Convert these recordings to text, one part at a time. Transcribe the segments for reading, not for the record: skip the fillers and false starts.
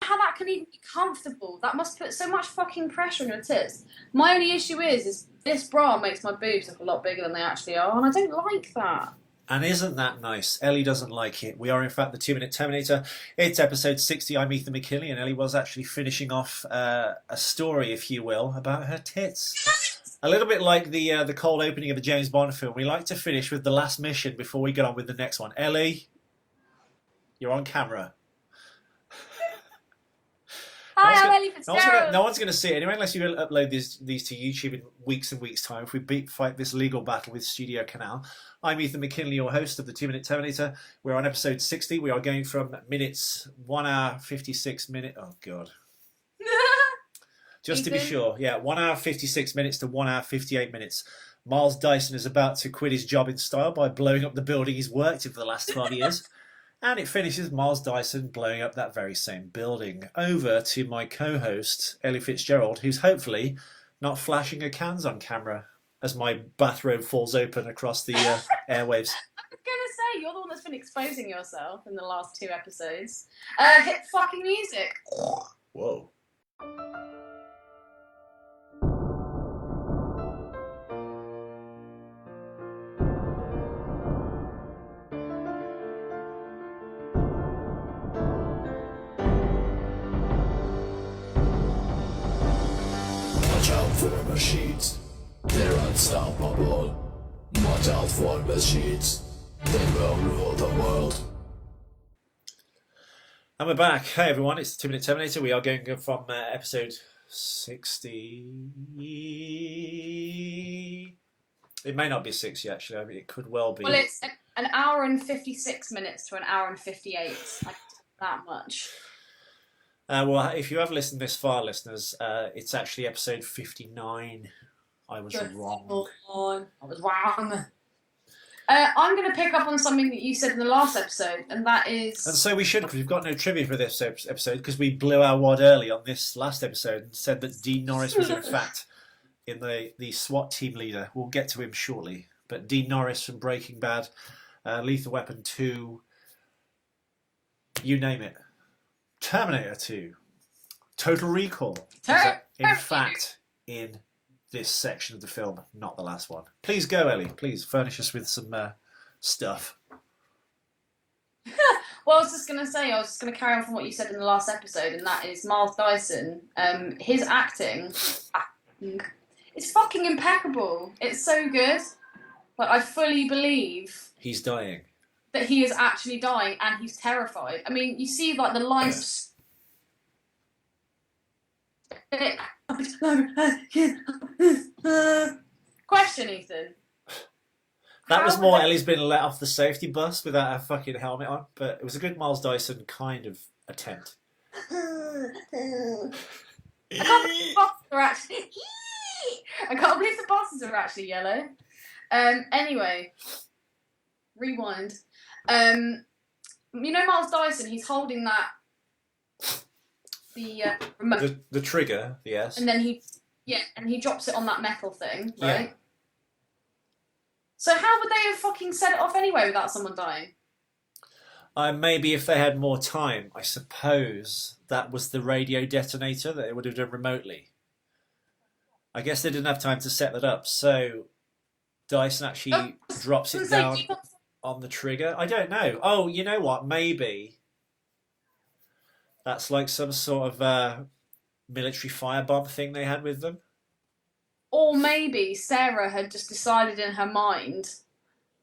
how that can even be comfortable. That must put so much fucking pressure on your tits. My only issue is this bra makes my boobs look a lot bigger than they actually are, and I don't like that. And isn't that nice? Ellie doesn't like it. We are, in fact, the 2-Minute Terminator. It's episode 60. I'm Ethan McKinley, and Ellie was actually finishing off a story, if you will, about her tits. A little bit like the cold opening of a James Bond film. We like to finish with the last mission before we get on with the next one. Ellie, you're on camera. Hi, I'm Ellie Fitzgerald. No one's going to see it anyway unless you upload these to YouTube in weeks and weeks' time. If we fight this legal battle with Studio Canal. I'm Ethan McKinley, your host of the 2-Minute Terminator. We're on episode 60. We are going from minutes 1 hour 56 minutes. Oh, God. Just Ethan? To be sure. Yeah, 1 hour 56 minutes to 1 hour 58 minutes. Miles Dyson is about to quit his job in style by blowing up the building he's worked in for the last 12 years. And it finishes Miles Dyson blowing up that very same building. Over to my co-host, Ellie Fitzgerald, who's hopefully not flashing her cans on camera as my bathrobe falls open across the airwaves. I was going to say, you're the one that's been exposing yourself in the last 2 episodes. Hit fucking music. Whoa. Watch out for machines, they're unstoppable. Watch out for machines, they will rule the world. And we're back. Hey everyone, it's the 2-Minute Terminator. We are going from episode 60. It may not be 60 actually. I mean, it could well be. Well, it's an hour and 56 minutes to an hour and 58. Like, that much. Well, if you have listened this far, listeners, it's actually episode 59. I was wrong. I was wrong. I'm going to pick up on something that you said in the last episode, and that is... And so we should, because we've got no trivia for this episode, because we blew our wad early on this last episode and said that Dean Norris was in fact in the SWAT team leader. We'll get to him shortly. But Dean Norris from Breaking Bad, Lethal Weapon 2, you name it. Terminator 2, Total Recall, in fact, in this section of the film, not the last one. Please go, Ellie. Please furnish us with some stuff. Well, I was just going to say, I was just going to carry on from what you said in the last episode, and that is Miles Dyson. His acting is fucking impeccable. It's so good. Like, I fully believe He's dying. that he is actually dying, and he's terrified. I mean, you see, like, the lines... Question, Ethan. That was How more would they- Ellie's been let off the safety bus without a fucking helmet on, but it was a good Miles Dyson kind of attempt. I can't believe the bosses are actually... I can't believe the bosses are actually yellow. Anyway, rewind. You know Miles Dyson, he's holding that the remote, The trigger, yes. and then he drops it on that metal thing, right? Yeah. So how would they have fucking set it off anyway without someone dying? Maybe if they had more time, I suppose that was the radio detonator that they would have done remotely. I guess they didn't have time to set that up, so Dyson actually drops it down on the trigger. I don't know. Oh, you know what? Maybe that's like some sort of military firebomb thing they had with them. Or maybe Sarah had just decided in her mind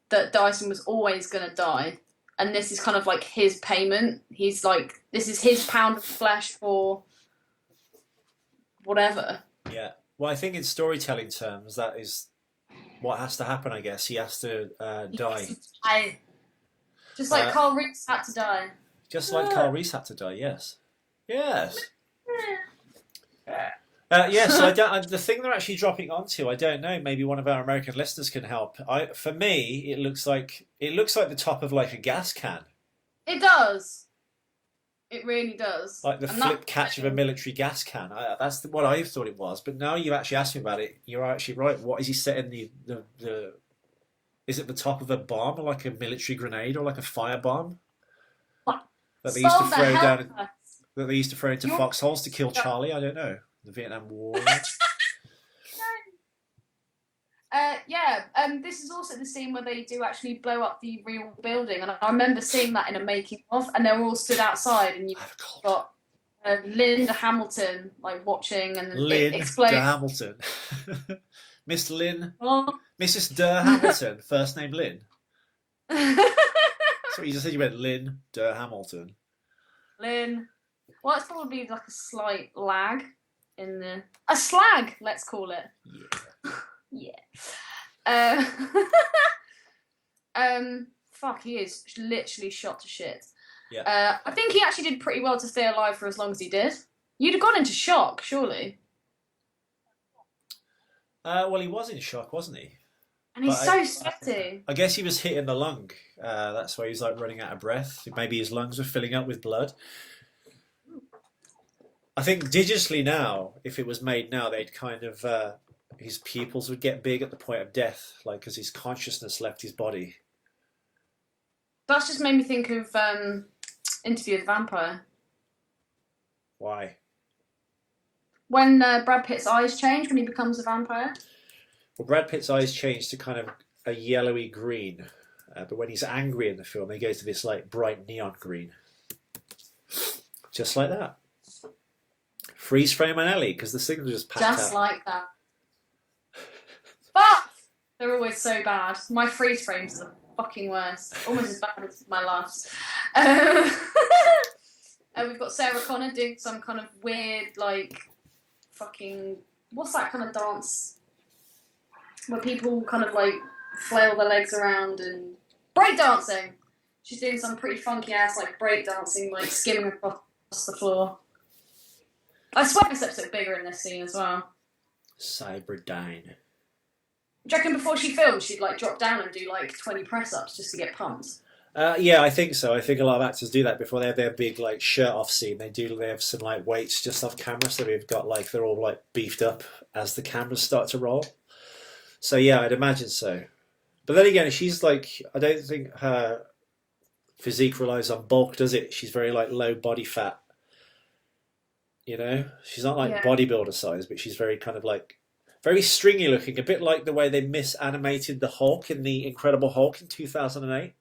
that Dyson was always going to die. And this is kind of like his payment. He's like, this is his pound of flesh for whatever. Yeah. Well, I think in storytelling terms, that is what has to happen, I guess. He has to die. Just like Carl Reese had to die. Just like Carl Reese had to die, yes. Yes. So the thing they're actually dropping onto, I don't know. Maybe one of our American listeners can help. For me, it looks like the top of like a gas can. It does. It really does. Like the flip catch of a military gas can. That's what I thought it was. But now you actually asked me about it. You're actually right. What is he setting the? Is it the top of a bomb, or like a military grenade, or like a fire bomb? What? That they used to throw down. that they used to throw into foxholes to kill Charlie. I don't know. The Vietnam War. This is also the scene where they do actually blow up the real building, and I remember seeing that in a making of, and they were all stood outside, and you've got Linda Hamilton like watching, and Lynn it explodes. de Hamilton. Miss Lynn. Oh. Mrs. de Hamilton, first name Lynn. So you just said you went Lynn de Hamilton. Lynn. Well, it's probably like a slight lag in the... A slag, let's call it. Yeah. Yeah. Fuck, he is literally shot to shit. Yeah. I think he actually did pretty well to stay alive for as long as he did. You'd have gone into shock, surely. Well, he was in shock, wasn't he? And he's so sweaty. I guess he was hit in the lung. That's why he's like running out of breath. Maybe his lungs were filling up with blood. I think digitally now, if it was made now, they'd kind of his pupils would get big at the point of death, like because his consciousness left his body. That's just made me think of Interview with the Vampire. Why? When Brad Pitt's eyes change when he becomes a vampire. Well, Brad Pitt's eyes change to kind of a yellowy green, but when he's angry in the film, they go to this like bright neon green, just like that. Freeze frame and Ellie, because the signal just packed out. Just like that. But they're always so bad. My freeze frames are the fucking worst. Almost as bad as my laughs. And we've got Sarah Connor doing some kind of weird, like, fucking... What's that kind of dance? Where people kind of, like, flail their legs around and... Breakdancing! She's doing some pretty funky-ass, like, breakdancing, like, skimming across the floor. I swear this episode's bigger in this scene as well. Cyberdine. Do you reckon before she filmed, she'd, like, drop down and do, like, 20 press-ups just to get pumped? Yeah, I think so. I think a lot of actors do that before they have their big like shirt off scene. They have some like weights just off camera, so they've got like they're all like beefed up as the cameras start to roll. So yeah, I'd imagine so. But then again, she's like, I don't think her physique relies on bulk, does it? She's very like low body fat. You know, she's not like bodybuilder size, but she's very kind of like very stringy looking, a bit like the way they misanimated the Hulk in the Incredible Hulk in 2008.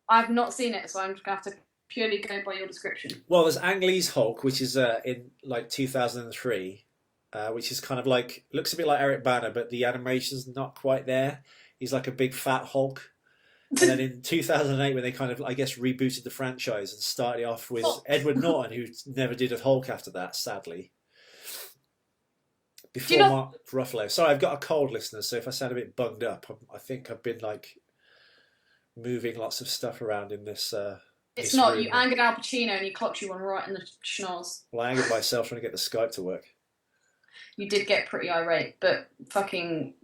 I've not seen it, so I'm just going to have to purely go by your description. Well, there's Ang Lee's Hulk, which is in like 2003, which is kind of like, looks a bit like Eric Bana, but the animation's not quite there. He's like a big fat Hulk. And then in 2008, when they kind of, I guess, rebooted the franchise and started off with Edward Norton, who never did a Hulk after that, sadly. Before Mark Ruffalo. Sorry, I've got a cold, listener, so if I sound a bit bunged up, I think I've been like moving lots of stuff around in this. It's not room. You angered Al Pacino and he clocked you one right in the schnoz. Well, I angered myself trying to get the Skype to work. You did get pretty irate, but fucking.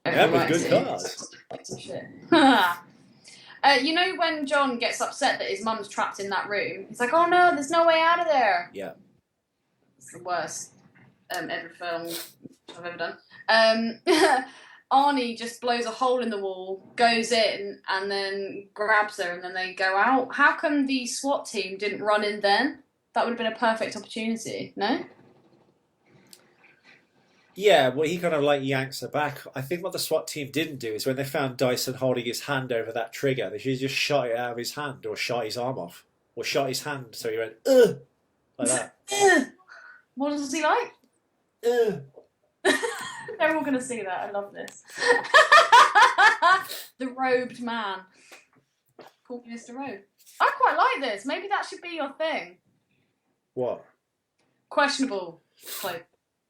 Yeah, with good cars. You know when John gets upset that his mum's trapped in that room? He's like, "Oh no, there's no way out of there." Yeah. It's the worst ever film I've ever done. Arnie just blows a hole in the wall, goes in, and then grabs her, and then they go out. How come the SWAT team didn't run in then? That would have been a perfect opportunity, no? Yeah, well, he kind of like yanks her back. I think what the SWAT team didn't do is when they found Dyson holding his hand over that trigger, they should have just shot it out of his hand, or shot his arm off, or shot his hand so he went, ugh, like that. What does he like? Ugh. They're all going to see that. I love this. The robed man. Call me Mr. Robe. I quite like this. Maybe that should be your thing. What? Questionable. Like,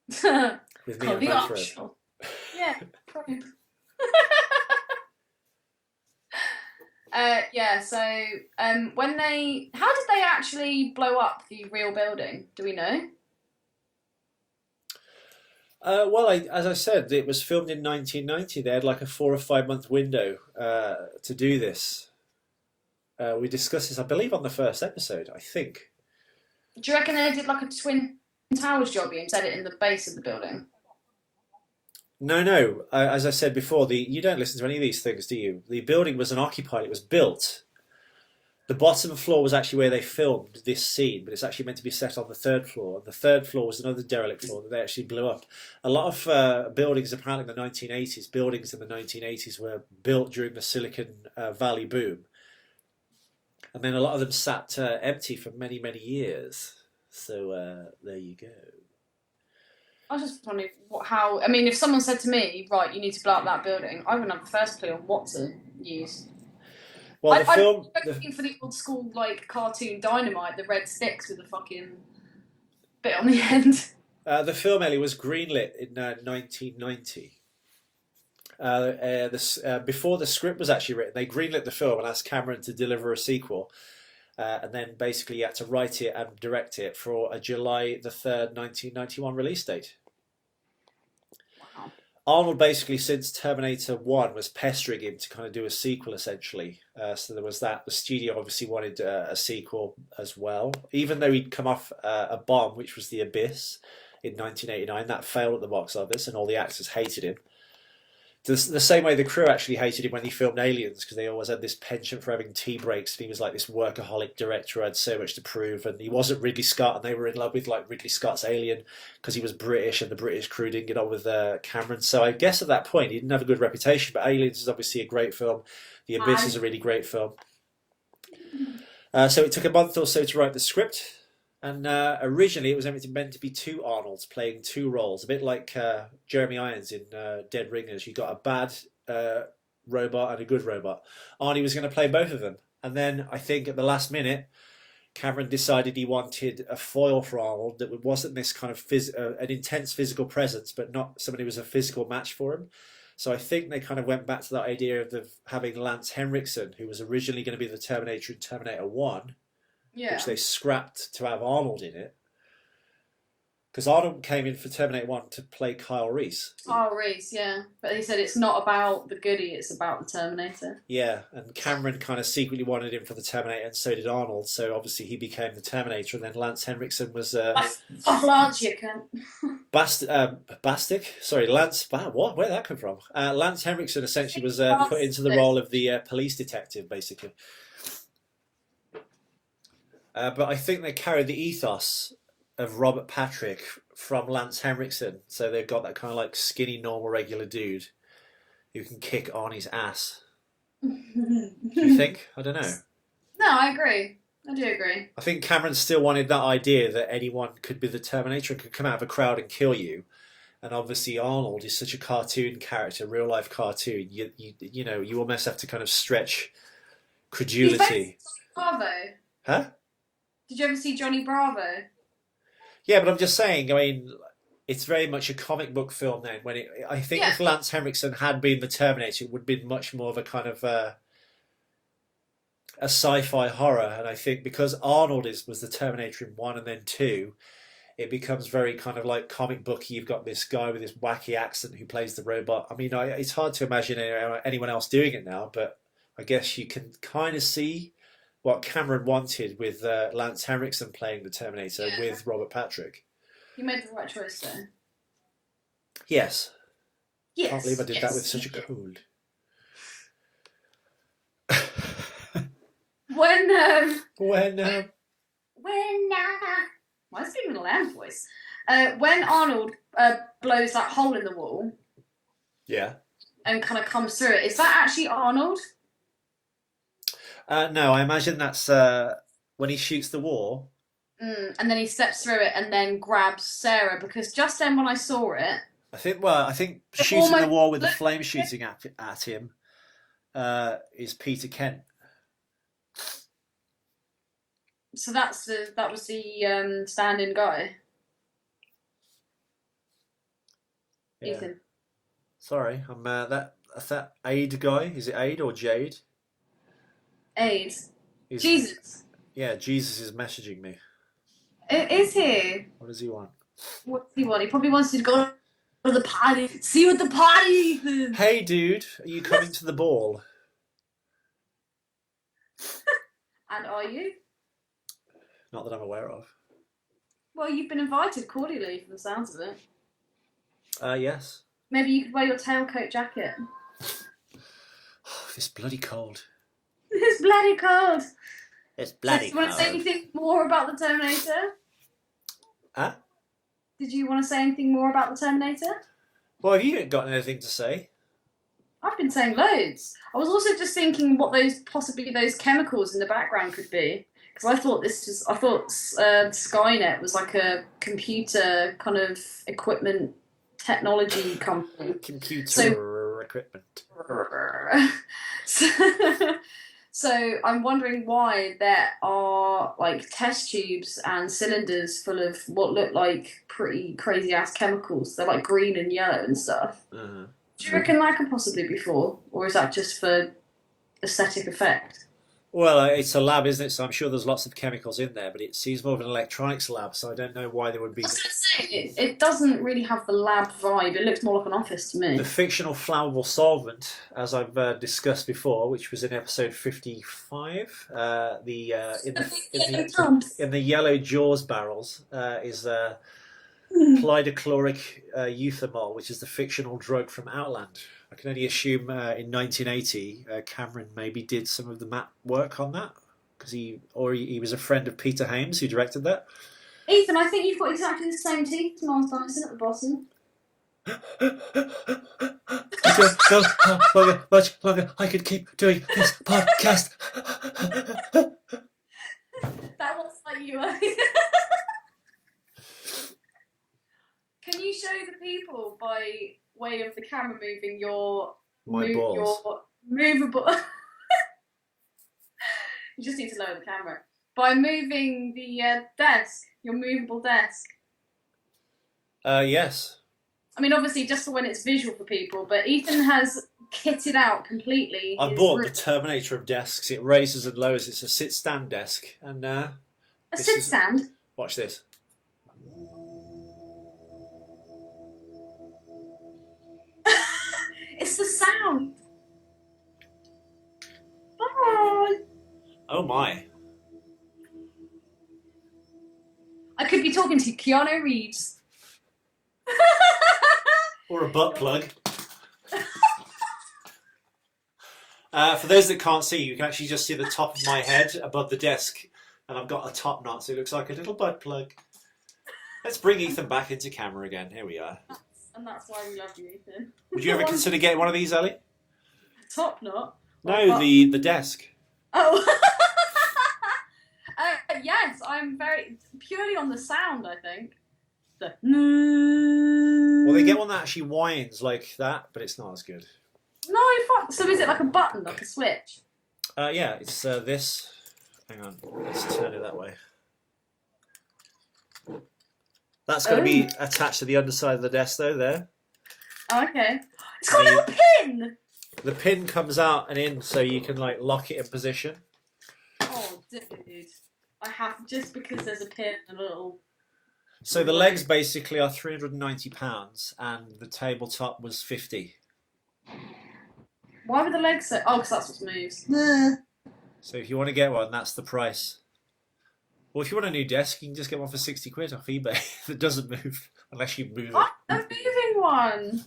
with me and optional. Yeah, probe. So when they... How did they actually blow up the real building? Do we know? Well, as I said, it was filmed in 1990. They had like a 4 or 5 month window to do this. We discussed this, I believe, on the first episode, I think. Do you reckon they did like a Twin Towers job and set it in the base of the building? No. As I said before, you don't listen to any of these things, do you? The building was unoccupied. It was built. The bottom floor was actually where they filmed this scene, but it's actually meant to be set on the third floor. And the third floor was another derelict floor that they actually blew up. A lot of buildings, apparently in the 1980s, buildings in the 1980s were built during the Silicon Valley boom. And then a lot of them sat empty for many, many years. So there you go. I was just wondering how. I mean, if someone said to me, "Right, you need to blow up that building," I wouldn't have the first clue on what to use. Well, the film. I'm looking for the old school like cartoon Dynamite, the red sticks with the fucking bit on the end. The film, Ellie, was greenlit in 1990. Before the script was actually written, they greenlit the film and asked Cameron to deliver a sequel. And then basically he had to write it and direct it for a July the 3rd, 1991 release date. Wow. Arnold basically, since Terminator 1, was pestering him to kind of do a sequel, essentially. So there was that. The studio obviously wanted a sequel as well. Even though he'd come off a bomb, which was The Abyss, in 1989. That failed at the box office and all the actors hated him. The same way the crew actually hated him when he filmed Aliens, because they always had this penchant for having tea breaks, and he was like this workaholic director who had so much to prove, and he wasn't Ridley Scott, and they were in love with like Ridley Scott's Alien because he was British and the British crew didn't get on with Cameron. So I guess at that point he didn't have a good reputation, but Aliens is obviously a great film. The Abyss is a really great film. So it took a month or so to write the script. And originally it was meant to be two Arnolds playing two roles, a bit like Jeremy Irons in Dead Ringers. You got a bad robot and a good robot. Arnie was going to play both of them. And then I think at the last minute, Cameron decided he wanted a foil for Arnold that wasn't this kind of an intense physical presence, but not somebody who was a physical match for him. So I think they kind of went back to that idea of having Lance Henriksen, who was originally going to be the Terminator in Terminator 1. Yeah. Which they scrapped to have Arnold in it. Because Arnold came in for Terminator 1 to play Kyle Reese. Kyle Reese, yeah. But he said it's not about the goodie, it's about the Terminator. Yeah, and Cameron kind of secretly wanted him for the Terminator, and so did Arnold. So obviously he became the Terminator, and then Lance Henriksen was... Fuck Lance, you cunt. Bastic? Sorry, Lance... What? Where did that come from? Lance Henriksen essentially was put into the role of the police detective, basically. But I think they carried the ethos of Robert Patrick from Lance Henriksen. So they've got that kind of like skinny, normal, regular dude who can kick Arnie's ass. Do you think? I don't know. No, I agree. I do agree. I think Cameron still wanted that idea that anyone could be the Terminator and could come out of a crowd and kill you. And obviously Arnold is such a cartoon character, real life cartoon. You know, you almost have to kind of stretch credulity. Bravo. Huh? Did you ever see Johnny Bravo? Yeah, but I'm just saying, I mean, it's very much a comic book film then. I think if Lance Henriksen had been the Terminator, it would have been much more of a kind of a sci-fi horror. And I think because Arnold was the Terminator in 1 and then 2, it becomes very kind of like comic booky. You've got this guy with this wacky accent who plays the robot. I mean, it's hard to imagine anyone else doing it now, but I guess you can kind of see what Cameron wanted with Lance Henriksen playing the Terminator with Robert Patrick. You made the right choice there. Yes. Yes. Can't believe I did that with such a cold. When why is it even a loud voice? When Arnold blows that hole in the wall, yeah, and kind of comes through it, is that actually Arnold? No, I imagine that's when he shoots the wall. And then he steps through it and then grabs Sarah, because just then when I saw it, I think shooting the wall with the flame shooting at him is Peter Kent. So that was the stand-in guy. Yeah. Ethan. Sorry, I'm that's that Aid guy. Is it Aid or Jade? Aid. Jesus. Yeah, Jesus is messaging me. Is he? What does he want? What does he want? He probably wants you to go to the party. See you at the party, Ethan. Hey, dude, are you coming to the ball? And are you? Not that I'm aware of. Well, you've been invited cordially, from the sounds of it. Yes. Maybe you could wear your tailcoat jacket. Oh, this bloody cold. It's bloody cold. It's So, bloody do you want to say cold. anything more about the Terminator? Huh? Did you want to say anything more about the Terminator? Well, have you got anything to say? I've been saying loads. I was also just thinking what those chemicals in the background could be, because I thought Skynet was like a computer kind of equipment technology company. Computer equipment. So, so I'm wondering why there are like test tubes and cylinders full of what look like pretty crazy ass chemicals. They're like green and yellow and stuff. Uh-huh. Do you reckon that could possibly be for, or is that just for aesthetic effect? Well, it's a lab, isn't it? So I'm sure there's lots of chemicals in there, but it seems more of an electronics lab, so I don't know why there would be. I was going to say, it doesn't really have the lab vibe. It looks more like an office to me. The fictional flammable solvent, as I've discussed before, which was in episode 55, in the yellow Jaws barrels is plidochloric euthamol, which is the fictional drug from Outland. I can only assume in 1980 Cameron maybe did some of the map work on that because he was a friend of Peter Hames who directed that. Ethan, I think you've got exactly the same teeth as Miles Dyson at the bottom. Much longer. I could keep doing this podcast. That was like you. Can you show the people by way of the camera moving your balls? Your movable. You just need to lower the camera by moving the desk, your movable desk. Yes. I mean, obviously, just for when it's visual for people, but Ethan has kitted out completely. I bought the Terminator of desks. It raises and lowers. It's a sit-stand desk, and a sit-stand. Watch this. It's the sound. Bye. Oh my! I could be talking to Keanu Reeves. Or a butt plug. For those that can't see, you can actually just see the top of my head above the desk, and I've got a top knot, so it looks like a little butt plug. Let's bring Ethan back into camera again. Here we are. And that's why we love you, Ethan. Would you ever consider getting one of these, Ellie? Top knot? No, the desk. Oh. Yes, I'm very purely on the sound. I think. Well, they get one that actually whines like that, but it's not as good. No, fuck. So is it like a button, like a switch? Yeah, it's this. Hang on, let's turn it that way. That's going to be attached to the underside of the desk, though. There. Oh, okay. It's got a little pin. The pin comes out and in, so you can like lock it in position. Oh, dude, I have just because there's a pin and a little. So the legs basically are £390, and the tabletop was £50. Why were the legs so? Oh, because that's what moves. So if you want to get one, that's the price. Well, if you want a new desk, you can just get one for £60 off eBay that doesn't move unless you move it. Oh, a moving one.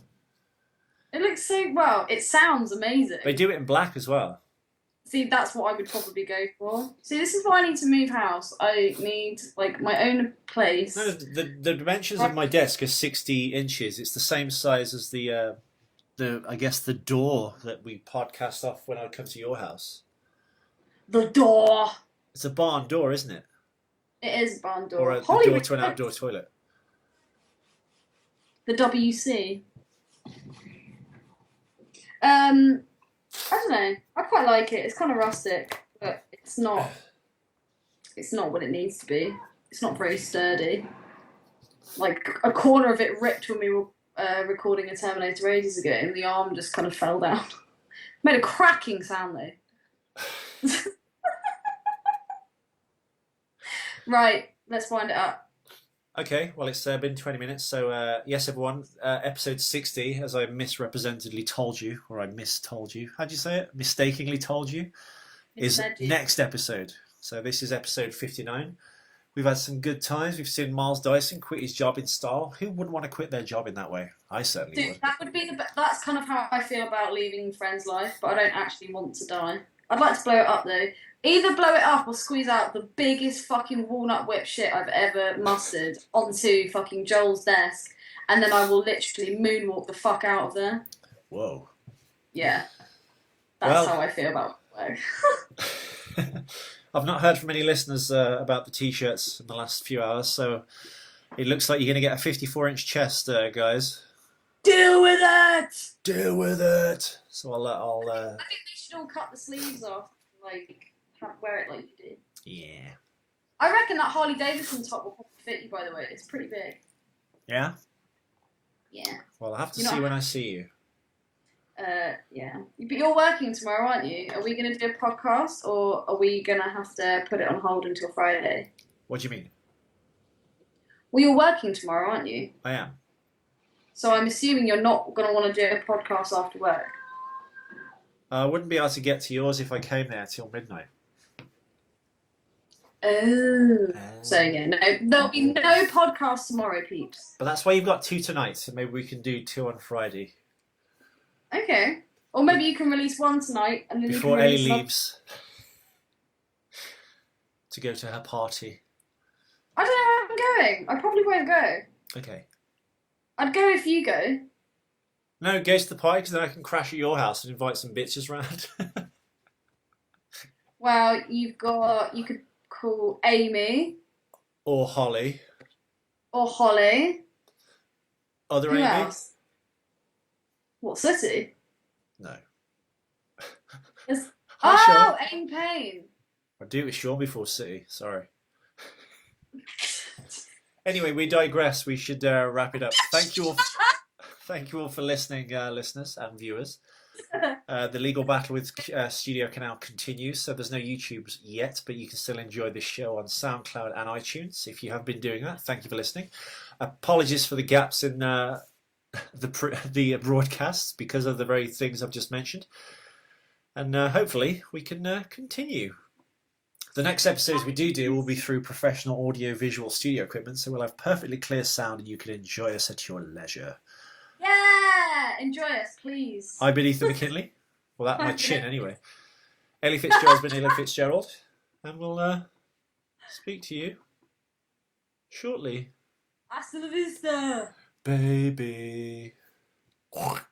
It looks so well. It sounds amazing. They do it in black as well. See, that's what I would probably go for. See, this is why I need to move house. I need like my own place. No, the dimensions of my desk are 60 inches. It's the same size as the I guess the door that we podcast off when I come to your house. The door. It's a barn door, isn't it? It is a barn door. Or a door to an outdoor toilet. The WC. I don't know. I quite like it. It's kind of rustic, but it's not. It's not what it needs to be. It's not very sturdy. Like a corner of it ripped when we were recording a Terminator ages ago, and the arm just kind of fell down. Made a cracking sound though. Right, let's wind it up. Okay, well, it's been 20 minutes, so yes, everyone, episode 60, as I misrepresentedly told you, or I mistold you, how'd you say it? Mistakenly told you, is next episode. So this is episode 59. We've had some good times. We've seen Miles Dyson quit his job in style. Who wouldn't want to quit their job in that way? I certainly would. That would be that's kind of how I feel about leaving Friend's life, but I don't actually want to die. I'd like to blow it up though. Either blow it up or squeeze out the biggest fucking walnut whip shit I've ever mustered onto fucking Joel's desk, and then I will literally moonwalk the fuck out of there. Whoa. Yeah. That's how I feel about work. I've not heard from any listeners about the t-shirts in the last few hours, so it looks like you're going to get a 54-inch chest, guys. Deal with it! Deal with it! So I'll I think they should all cut the sleeves off, like, wear it like you do. Yeah. I reckon that Harley Davidson top will probably fit you, by the way. It's pretty big. Yeah? Yeah. Well, I'll have to see when I see you. Yeah. But you're working tomorrow, aren't you? Are we going to do a podcast, or are we going to have to put it on hold until Friday? What do you mean? Well, you're working tomorrow, aren't you? I am. So I'm assuming you're not going to want to do a podcast after work. I wouldn't be able to get to yours if I came there till midnight. Oh. So yeah, no, there'll be no podcast tomorrow, peeps. But that's why you've got 2 tonight, so maybe we can do 2 on Friday. Okay. Or maybe you can release 1 tonight and then Before you can Ellie release leaves to go to her party. I don't know where I'm going. I probably won't go. Okay. I'd go if you go. No, go to the party because then I can crash at your house and invite some bitches round. Well, you could call Amy. Or Holly. Or Holly. Other Who Amy? else? What city? No. Yes. Hi, Oh, Sean. Amy Payne. I do it with Sean before City. Sorry. Anyway, we digress. We should wrap it up. Thank you all. Thank you all for listening, listeners and viewers. The legal battle with Studio Canal continues, so there's no YouTubes yet, but you can still enjoy this show on Soundcloud and iTunes. If you have been doing that, thank you for listening. Apologies for the gaps in the broadcasts because of the very things I've just mentioned. And hopefully we can continue. The next episodes we do will be through professional audio-visual studio equipment, so we'll have perfectly clear sound and you can enjoy us at your leisure. Yeah, enjoy us, please. I've been Ethan McKinley. Well, that's my chin anyway. Ellie Fitzgerald's been Ellie Fitzgerald. And we'll speak to you shortly. Hasta la vista. Baby. Watch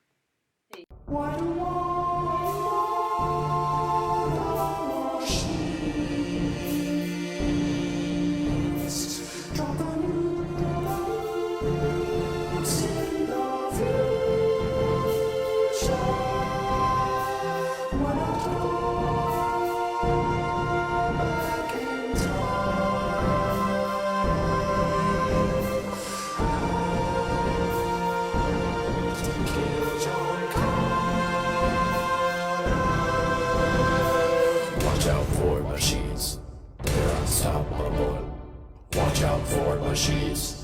out for machines. They're unstoppable. Watch out for machines.